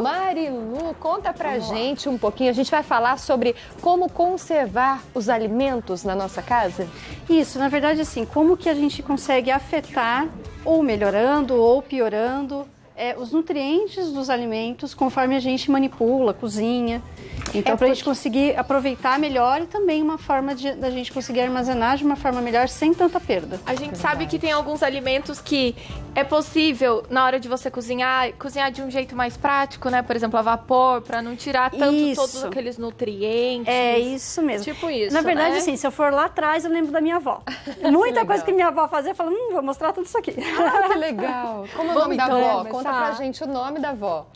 Marilu, conta pra gente um pouquinho. A gente vai falar sobre como conservar os alimentos na nossa casa? Isso, na verdade, assim, como que a gente consegue afetar, ou melhorando, ou piorando, os nutrientes dos alimentos conforme a gente manipula, cozinha. Então, para a gente conseguir aproveitar melhor e também uma forma da gente conseguir armazenar de uma forma melhor sem tanta perda. A gente sabe que tem alguns alimentos que é possível, na hora de você cozinhar de um jeito mais prático, né? Por exemplo, a vapor, para não tirar tanto todos aqueles nutrientes. É isso mesmo. Tipo isso, na verdade, né? assim, se eu for lá atrás, eu lembro da minha avó. Muita coisa que minha avó fazia, eu falo, vou mostrar tudo isso aqui. Ah, que legal. Como é o nome da avó? Conta pra gente o nome da avó.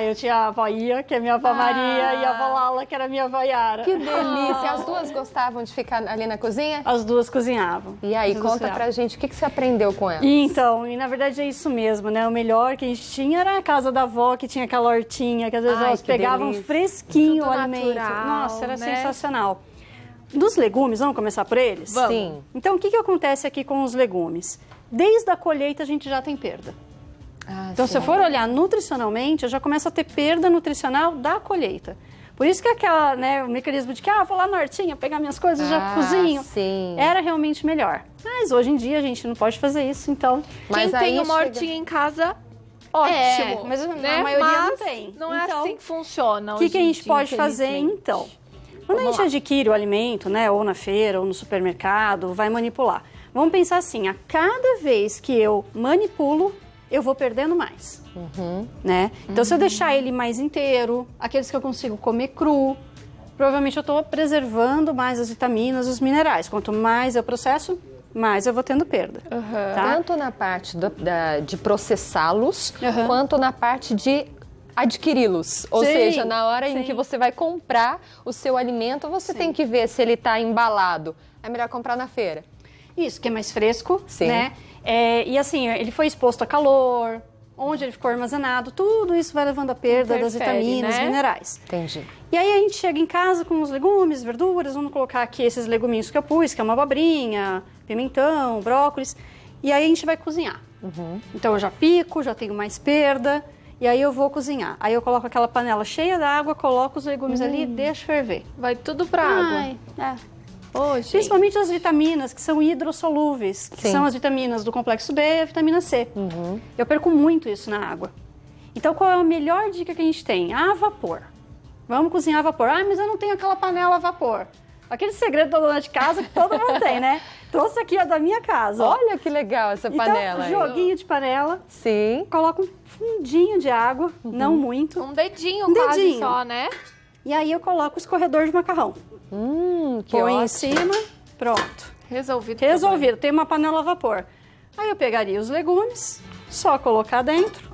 Eu tinha a avó Ia, que é minha avó Maria, e a avó Lala, que era minha avó Yara. Que delícia! As duas gostavam de ficar ali na cozinha? As duas cozinhavam. E aí, conta pra gente, o que você aprendeu com elas? Então, na verdade é isso mesmo, né? O melhor que a gente tinha era a casa da avó, que tinha aquela hortinha, que às vezes elas pegavam fresquinho o alimento. Nossa, era sensacional. Dos legumes, vamos começar por eles? Vamos. Sim. Então, o que acontece aqui com os legumes? Desde a colheita a gente já tem perda. Então, se eu for olhar nutricionalmente, eu já começo a ter perda nutricional da colheita. Por isso que aquela, o mecanismo de que, vou lá na hortinha pegar minhas coisas, já cozinho, era realmente melhor. Mas hoje em dia a gente não pode fazer isso, então... Quem tem uma hortinha em casa, ótimo. Mas a maioria não tem. Não é assim que funciona. O que a gente pode fazer, então? Quando a gente adquire o alimento, ou na feira, ou no supermercado, vai manipular. Vamos pensar assim, a cada vez que eu manipulo, eu vou perdendo mais, Então, se eu deixar ele mais inteiro, aqueles que eu consigo comer cru, provavelmente eu estou preservando mais as vitaminas, os minerais. Quanto mais eu processo, mais eu vou tendo perda. Tá? Tanto na parte de processá-los, quanto na parte de adquiri-los. Ou seja, na hora em que você vai comprar o seu alimento, você tem que ver se ele está embalado. É melhor comprar na feira. Isso, que é mais fresco, né? E assim, ele foi exposto a calor, onde ele ficou armazenado, tudo isso vai levando a perda das vitaminas, minerais. Entendi. E aí a gente chega em casa com os legumes, verduras, vamos colocar aqui esses leguminhos que eu pus, que é uma abobrinha, pimentão, brócolis, e aí a gente vai cozinhar. Então eu já pico, já tenho mais perda, e aí eu vou cozinhar. Aí eu coloco aquela panela cheia d'água, coloco os legumes ali e deixo ferver. Vai tudo pra água. Principalmente as vitaminas que são hidrossolúveis, que são as vitaminas do complexo B e a vitamina C. Eu perco muito isso na água. Então, qual é a melhor dica que a gente tem? A vapor. Vamos cozinhar a vapor. Mas eu não tenho aquela panela a vapor. Aquele segredo da dona de casa que todo mundo tem, né? Trouxe aqui a da minha casa. Olha que legal essa panela. Então, joguinho de panela. Sim. Coloco um fundinho de água, não muito. Um dedinho quase só, né? E aí eu coloco o escorredor de macarrão. Põe em cima, pronto. Resolvido. Tem uma panela a vapor. Aí eu pegaria os legumes, só colocar dentro,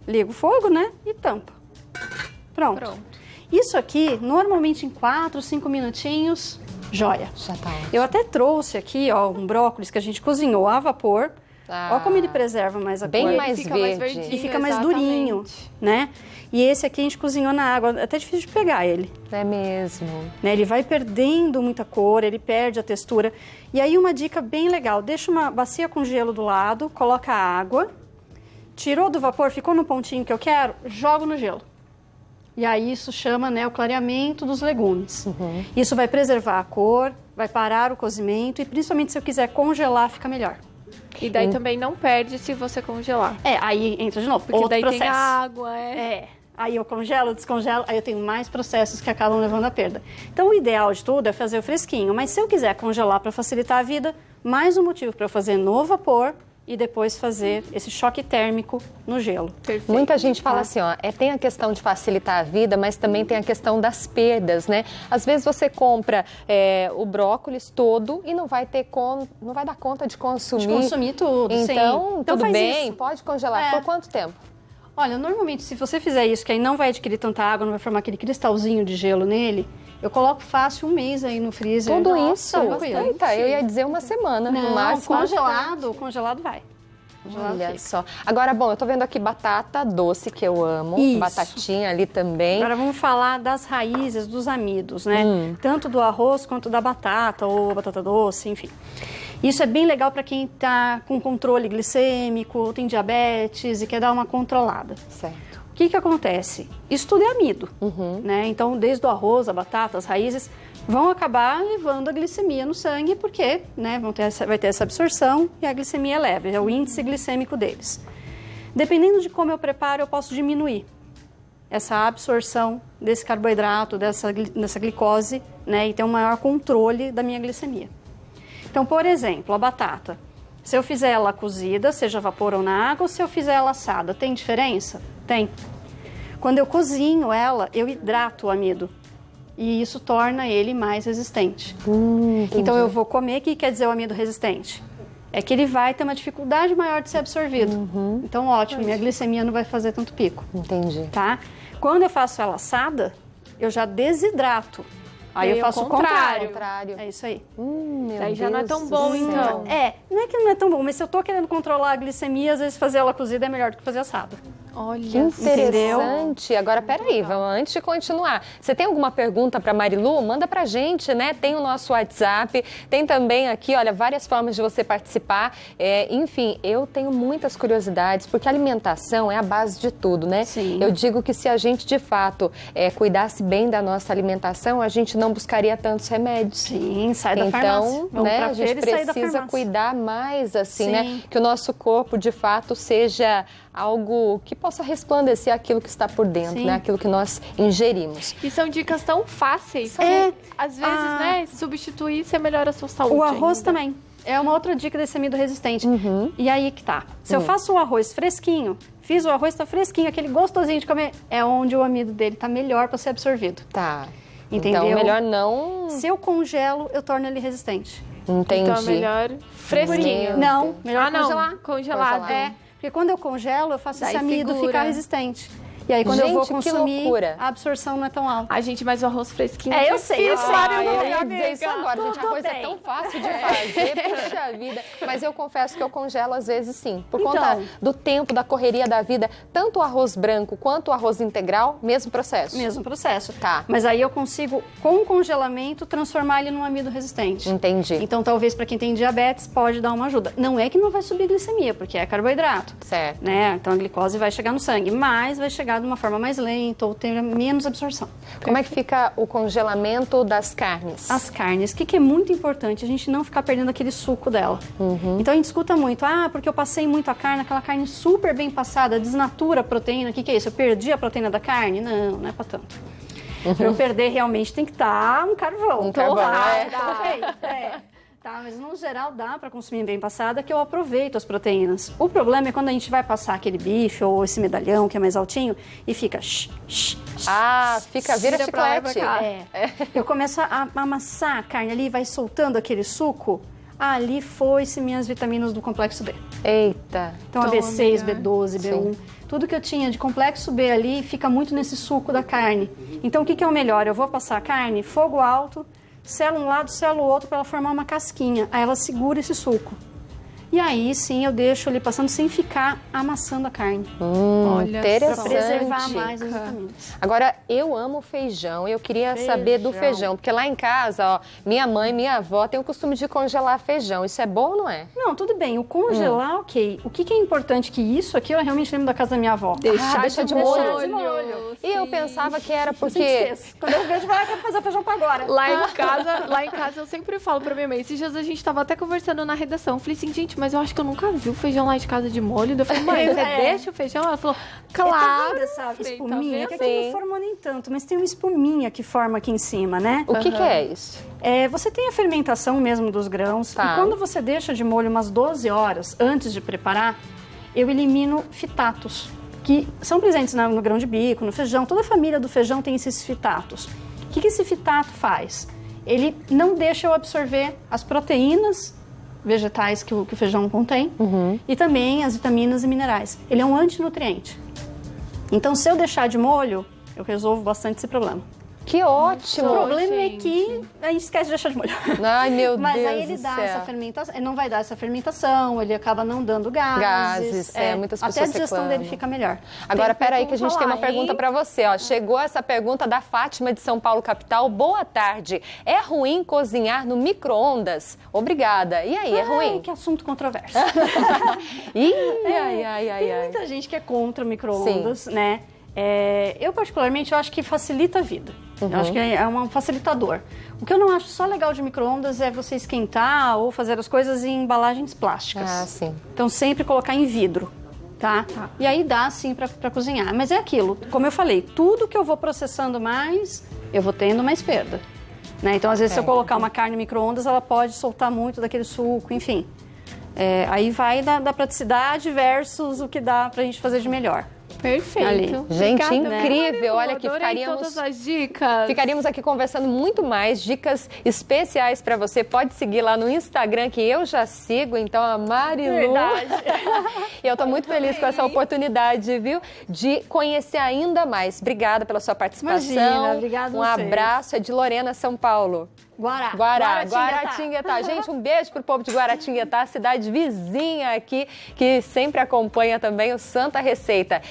ligo o fogo, e tampa. Pronto. Isso aqui, normalmente em 4, 5 minutinhos, joia. Já tá. Eu até trouxe aqui, um brócolis que a gente cozinhou a vapor. Olha como ele preserva mais a cor. Bem mais fica verde. Mais verdinho, e fica mais durinho, né? E esse aqui a gente cozinhou na água, é até difícil de pegar ele. É mesmo. Ele vai perdendo muita cor, ele perde a textura. E aí uma dica bem legal, deixa uma bacia com gelo do lado, coloca a água, tirou do vapor, ficou no pontinho que eu quero, jogo no gelo. E aí isso chama, o clareamento dos legumes. Isso vai preservar a cor, vai parar o cozimento e principalmente se eu quiser congelar, fica melhor. E daí também não perde se você congelar. Aí entra de novo, porque outro daí processo. tem água, Aí eu congelo, descongelo, aí eu tenho mais processos que acabam levando à perda. Então o ideal de tudo é fazer o fresquinho, mas se eu quiser congelar para facilitar a vida, mais um motivo para eu fazer no vapor e depois fazer esse choque térmico no gelo. Perfeito. Muita gente fala assim, tem a questão de facilitar a vida, mas também tem a questão das perdas, né? Às vezes você compra o brócolis todo e não vai dar conta de consumir. De consumir tudo, então, tudo bem, isso. pode congelar. Por quanto tempo? Olha, normalmente se você fizer isso, que aí não vai adquirir tanta água, não vai formar aquele cristalzinho de gelo nele, eu coloco fácil 1 mês aí no freezer. Tudo isso? Eita, eu ia dizer 1 semana. Não, no máximo. Congelado vai. Olha só. Agora, eu tô vendo aqui batata doce, que eu amo. Isso. Batatinha ali também. Agora vamos falar das raízes dos amidos, né? Tanto do arroz quanto da batata ou batata doce, enfim. Isso é bem legal para quem está com controle glicêmico, tem diabetes e quer dar uma controlada. Certo. O que acontece? Isso tudo é amido, né? Então, desde o arroz, a batata, as raízes, vão acabar levando a glicemia no sangue, porque, né, vai ter essa absorção e a glicemia é leve, é o índice glicêmico deles. Dependendo de como eu preparo, eu posso diminuir essa absorção desse carboidrato, dessa glicose, né, e ter um maior controle da minha glicemia. Então, por exemplo, a batata. Se eu fizer ela cozida, seja a vapor ou na água, ou se eu fizer ela assada, tem diferença? Tem. Quando eu cozinho ela, eu hidrato o amido. E isso torna ele mais resistente. Então eu vou comer, o que quer dizer o amido resistente? É que ele vai ter uma dificuldade maior de ser absorvido. Então, ótimo, minha glicemia não vai fazer tanto pico. Entendi. Tá? Quando eu faço ela assada, eu já desidrato. Aí eu faço o contrário. É isso aí. Aí já não é tão bom, então. Não é que não é tão bom, mas se eu tô querendo controlar a glicemia, às vezes fazer ela cozida é melhor do que fazer assada. Olha, que interessante. Entendeu? Agora, peraí, antes de continuar, você tem alguma pergunta para Marilu? Manda pra gente, né? Tem o nosso WhatsApp, tem também aqui, olha, várias formas de você participar. Enfim, eu tenho muitas curiosidades, porque a alimentação é a base de tudo, né? Sim. Eu digo que se a gente, de fato, cuidasse bem da nossa alimentação, a gente não buscaria tantos remédios. Sim, sai da farmácia. Então, né, a gente precisa cuidar mais, assim, Sim. né? Que o nosso corpo, de fato, seja algo que possa resplandecer aquilo que está por dentro, né? Aquilo que nós ingerimos. E são dicas tão fáceis. Às vezes, né? Substituir, você melhora a sua saúde. O arroz ainda. também. É uma outra dica desse amido resistente. E aí que tá. Se eu faço o arroz fresquinho, fiz o arroz, tá fresquinho, aquele gostosinho de comer, é onde o amido dele tá melhor para ser absorvido. Tá. Entendeu? Então, melhor não... Se eu congelo, eu torno ele resistente. Entendi. Então, é melhor fresquinho. Não, melhor congelar. Congelado. Porque quando eu congelo, eu faço Daí esse amido segura. ficar resistente. E aí, quando eu vou consumir, a absorção não é tão alta. A gente, mas o arroz fresquinho... eu sei, eu ia dizer isso agora, gente. Arroz é tão fácil de fazer, puxa vida. Mas eu confesso que eu congelo às vezes sim. Por conta do tempo, da correria da vida, tanto o arroz branco quanto o arroz integral, mesmo processo. Mesmo processo. Tá. Mas aí eu consigo, com o congelamento, transformar ele num amido resistente. Entendi. Então, talvez para quem tem diabetes, pode dar uma ajuda. Não é que não vai subir glicemia, porque é carboidrato. Certo. Né? Então, a glicose vai chegar no sangue, mas vai chegar de uma forma mais lenta ou ter menos absorção. Como é que fica o congelamento das carnes? As carnes, o que é muito importante? A gente não ficar perdendo aquele suco dela. Então, a gente escuta muito, porque eu passei muito a carne, aquela carne super bem passada, desnatura a proteína. O que é isso? Eu perdi a proteína da carne? Não é para tanto. Para eu perder, realmente tem que estar um carvão. Um carvão, Tá, mas no geral dá para consumir bem passada, que eu aproveito as proteínas. O problema é quando a gente vai passar aquele bife ou esse medalhão que é mais altinho e fica vira chiclete. Eu começo a amassar a carne ali, vai soltando aquele suco. Ali foi-se minhas vitaminas do complexo B. Eita. Então, a B6, B12, B1, tudo que eu tinha de complexo B ali fica muito nesse suco da carne. Então, o que é o melhor? Eu vou passar a carne, fogo alto, selo um lado, selo o outro para ela formar uma casquinha. Aí ela segura esse suco. E aí sim eu deixo ali passando sem ficar amassando a carne. Olha, interessante. Para preservar mais as vitaminas. Agora, eu amo feijão e eu queria saber do feijão. Porque lá em casa, minha mãe, minha avó tem o costume de congelar feijão. Isso é bom ou não é? Não, tudo bem. O congelar, ok. O que é importante que isso aqui, eu realmente lembro da casa da minha avó. Deixa de molho. E eu pensava que era porque... Quando eu vejo, vai fazer feijão para agora. Lá em casa eu sempre falo pra minha mãe. Esses dias a gente tava até conversando na redação. Eu falei assim, gente, mas eu acho que eu nunca vi o feijão lá de casa de molho. Eu falei, mãe, você deixa o feijão? Ela falou, claro. Essa espuminha, que aqui não formou nem tanto, mas tem uma espuminha que forma aqui em cima, né? O que é isso? Você tem a fermentação mesmo dos grãos. E quando você deixa de molho umas 12 horas antes de preparar, eu elimino fitatos, que são presentes no grão de bico, no feijão. Toda a família do feijão tem esses fitatos. O que esse fitato faz? Ele não deixa eu absorver as proteínas vegetais que o feijão contém e também as vitaminas e minerais. Ele é um antinutriente. Então, se eu deixar de molho, eu resolvo bastante esse problema. Que ótimo! O problema é que a gente esquece de deixar de molho. Ai, meu Deus. Mas aí ele dá essa fermentação, ele não vai dar essa fermentação, ele acaba não dando gases. Muitas pessoas até a digestão dele fica melhor. Agora, peraí que a gente tem uma pergunta pra você, ó. Chegou essa pergunta da Fátima de São Paulo, capital. Boa tarde. É ruim cozinhar no micro-ondas? Obrigada. E aí, é ruim? Que assunto controverso. Tem muita gente que é contra o micro-ondas, né? Eu particularmente, eu acho que facilita a vida. Eu acho que é um facilitador. O que eu não acho só legal de micro-ondas é você esquentar ou fazer as coisas em embalagens plásticas. Ah, sim. Então, sempre colocar em vidro, tá? E aí dá, sim, pra cozinhar. Mas é aquilo, como eu falei, tudo que eu vou processando mais, eu vou tendo mais perda. Né? Então, às vezes, se eu colocar uma carne em micro-ondas, ela pode soltar muito daquele suco, enfim. Aí vai da praticidade versus o que dá pra gente fazer de melhor. Perfeito. Ali. Gente, Obrigada, incrível. Olha que todas as dicas. Ficaríamos aqui conversando muito mais, dicas especiais para você. Pode seguir lá no Instagram, que eu já sigo, então a Marilu. Verdade. E eu tô muito feliz com essa oportunidade, viu? De conhecer ainda mais. Obrigada pela sua participação. Imagina, obrigada a vocês. Abraço. É de Lorena, São Paulo. Guaratinguetá. Gente, um beijo pro povo de Guaratinguetá, cidade vizinha aqui, que sempre acompanha também o Santa Receita.